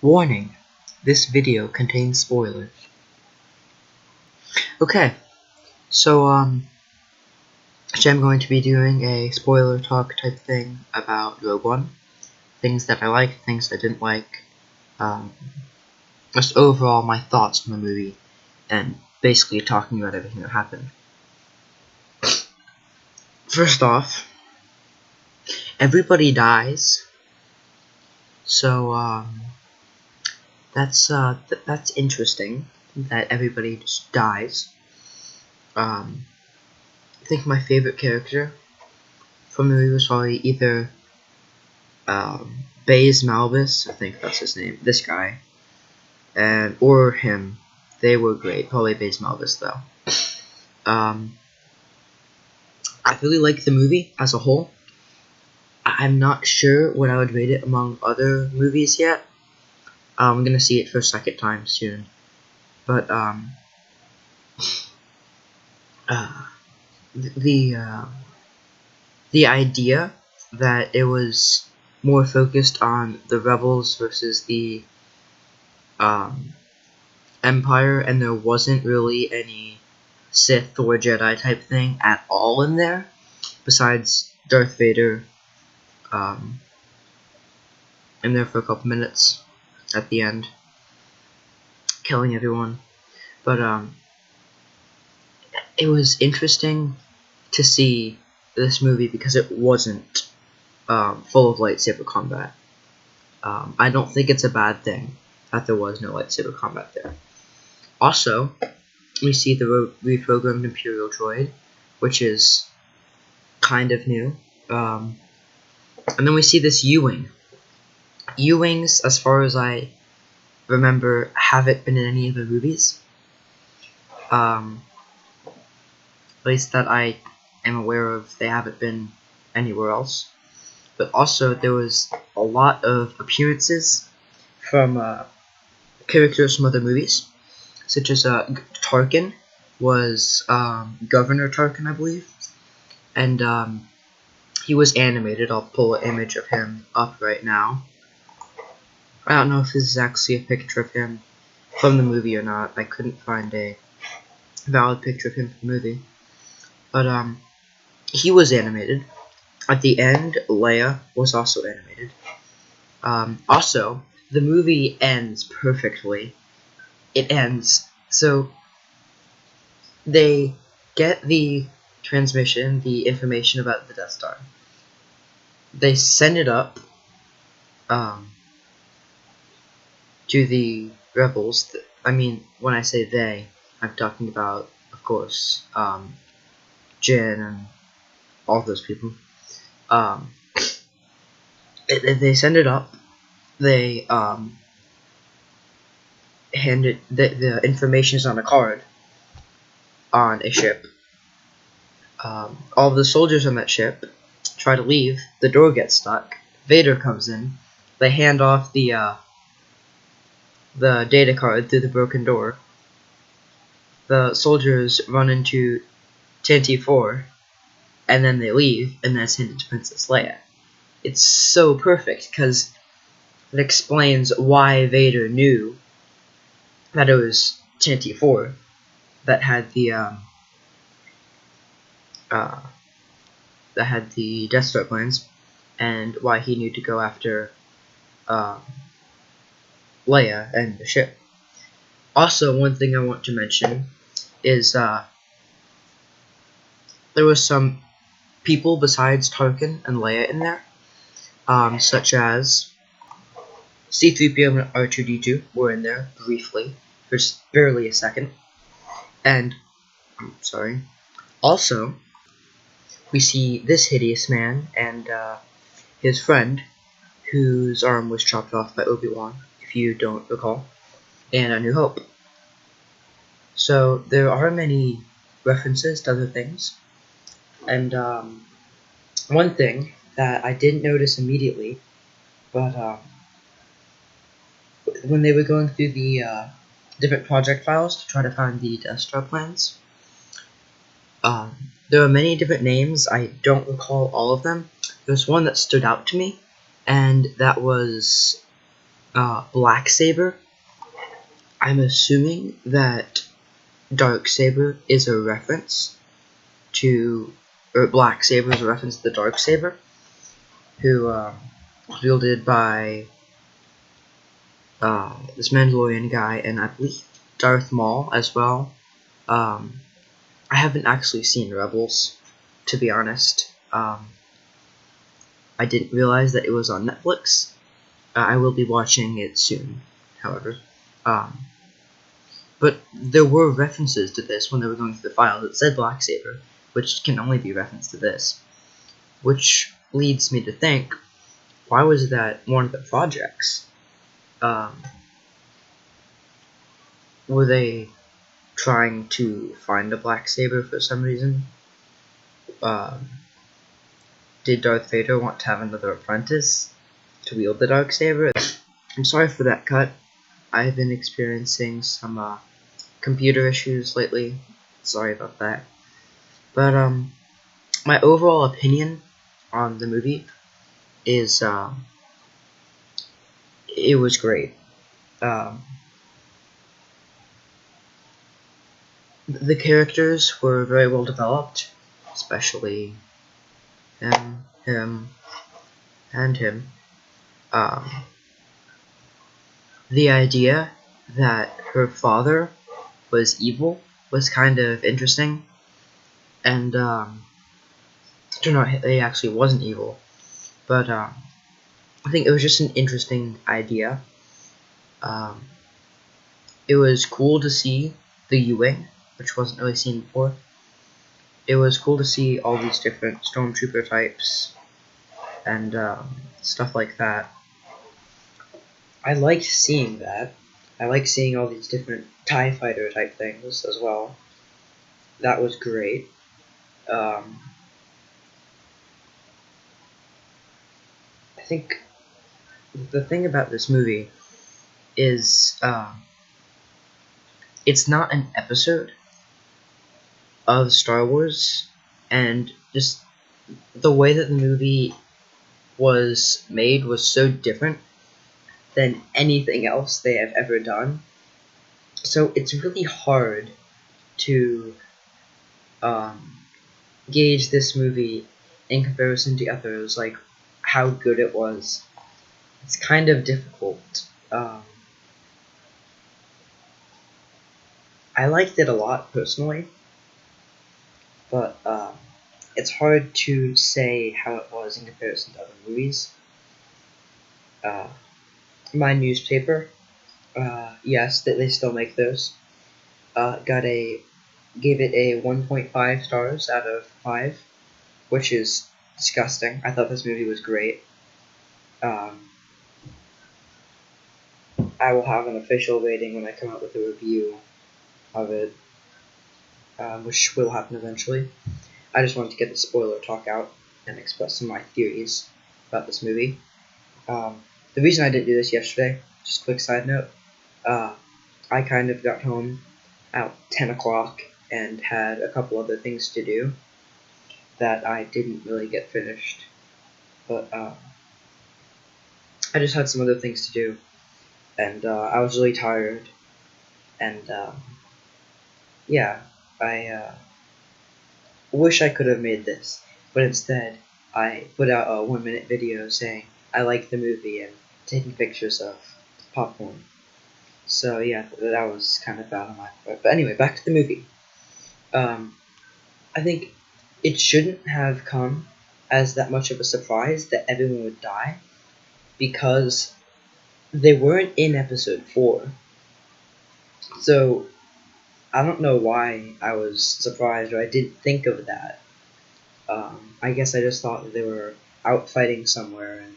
Warning: this video contains spoilers. Okay, so today I'm going to be doing a spoiler talk type thing about Rogue One. Things that I liked, things I didn't like, just overall my thoughts on the movie, and basically talking about everything that happened. First off, everybody dies, so that's interesting that everybody just dies. I think my favorite character from the movie was probably either Baze Malbus, I think that's his name, this guy, or him. They were great. Probably Baze Malbus though. I really like the movie as a whole. I'm not sure what I would rate it among other movies yet. I'm gonna see it for a second time soon, but the idea that it was more focused on the rebels versus the Empire, and there wasn't really any Sith or Jedi type thing at all in there, besides Darth Vader in there for a couple minutes at the end, killing everyone. But it was interesting to see this movie because it wasn't full of lightsaber combat. I don't think it's a bad thing that there was no lightsaber combat there. Also, we see the reprogrammed Imperial droid, which is kind of new. And then we see this U-Wing. U-Wings, as far as I remember, haven't been in any of the movies. At least that I am aware of, they haven't been anywhere else. But also, there was a lot of appearances from characters from other movies, such as Tarkin was Governor Tarkin, I believe, and he was animated. I'll pull an image of him up right now. I don't know if this is actually a picture of him from the movie or not. I couldn't find a valid picture of him from the movie, but he was animated. At the end, Leia was also animated. Also, the movie ends perfectly. It ends so they get the transmission, the information about the Death Star. They send it up to the rebels. I mean, when I say they, I'm talking about, of course, Jin and all those people. They send it up. They hand it. The information is on a card on a ship. All of the soldiers on that ship try to leave. The door gets stuck. Vader comes in. They hand off the data card through the broken door. The soldiers run into Tantive 4, and then they leave, and that's handed to Princess Leia. It's so perfect because it explains why Vader knew that it was Tantive 4 that had the Death Star plans, and why he knew to go after Leia and the ship. Also, one thing I want to mention is there was some people besides Tarkin and Leia in there, such as C-3PO and R2-D2 were in there briefly, for just barely a second. And, also, we see this hideous man and his friend, whose arm was chopped off by Obi-Wan, if you don't recall, in A New Hope. So there are many references to other things, and one thing that I didn't notice immediately, but when they were going through the different project files to try to find the Death Star plans, there are many different names. I don't recall all of them. There's one that stood out to me, and that was Black Saber. I'm assuming that Dark Saber is a reference to, or Black Saber is a reference to the Dark Saber, who was wielded by this Mandalorian guy, and I believe Darth Maul as well. I haven't actually seen Rebels, to be honest. I didn't realize that it was on Netflix. I will be watching it soon, however. But there were references to this when they were going through the files. It said Black Saber, which can only be referenced to this. Which leads me to think, why was that one of the projects? Were they trying to find a Black Saber for some reason? Did Darth Vader want to have another apprentice to wield the Dark Saber? I'm sorry for that cut. I've been experiencing some computer issues lately. Sorry about that. But my overall opinion on the movie is it was great. The characters were very well developed, especially him, and him. The idea that her father was evil was kind of interesting, and turned out he actually wasn't evil, but I think it was just an interesting idea. It was cool to see the U-Wing, which wasn't really seen before. It was cool to see all these different stormtrooper types and stuff like that. I liked seeing that. I liked seeing all these different TIE fighter type things as well. That was great. I think the thing about this movie is it's not an episode of Star Wars, and just the way that the movie was made was so different than anything else they have ever done. So it's really hard to gauge this movie in comparison to others, like how good it was. It's kind of difficult. I liked it a lot personally, but it's hard to say how it was in comparison to other movies. My newspaper, yes, they still make those. Gave it a 1.5 stars out of 5, which is disgusting. I thought this movie was great. I will have an official rating when I come out with a review of it, which will happen eventually. I just wanted to get the spoiler talk out and express some of my theories about this movie. The reason I didn't do this yesterday, just a quick side note, I kind of got home at 10 o'clock and had a couple other things to do that I didn't really get finished. But I just had some other things to do, and I was really tired, and yeah, I wish I could have made this, but instead I put out a 1-minute video saying I like the movie and taking pictures of popcorn. So yeah, that was kind of bad on my part. But anyway, back to the movie. I think it shouldn't have come as that much of a surprise that everyone would die, because they weren't in episode 4. So I don't know why I was surprised, or I didn't think of that. I guess I just thought that they were out fighting somewhere, and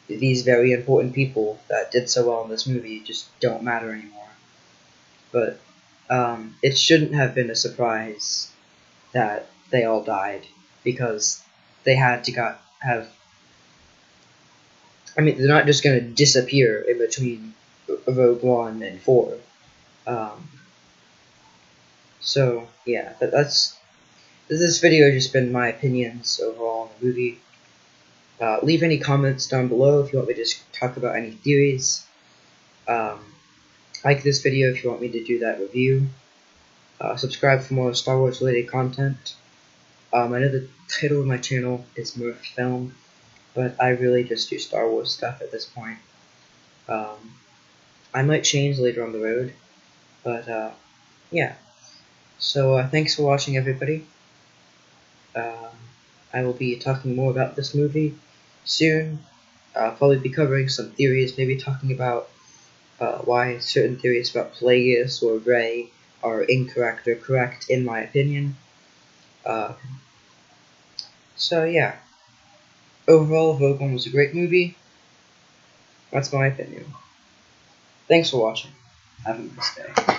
these very important people that did so well in this movie just don't matter anymore. But it shouldn't have been a surprise that they all died, because they had to have. I mean, they're not just going to disappear in between Rogue One and 4. So yeah, this video has just been my opinions overall on the movie. Leave any comments down below if you want me to just talk about any theories. Like this video if you want me to do that review. Subscribe for more Star Wars related content. I know the title of my channel is Murph Film, but I really just do Star Wars stuff at this point. I might change later on the road, but yeah. So thanks for watching, everybody. I will be talking more about this movie soon. I'll probably be covering some theories, maybe talking about why certain theories about Plagueis or Rey are incorrect or correct in my opinion. So yeah, overall Rogue One was a great movie. That's my opinion. Thanks for watching. Have a nice day.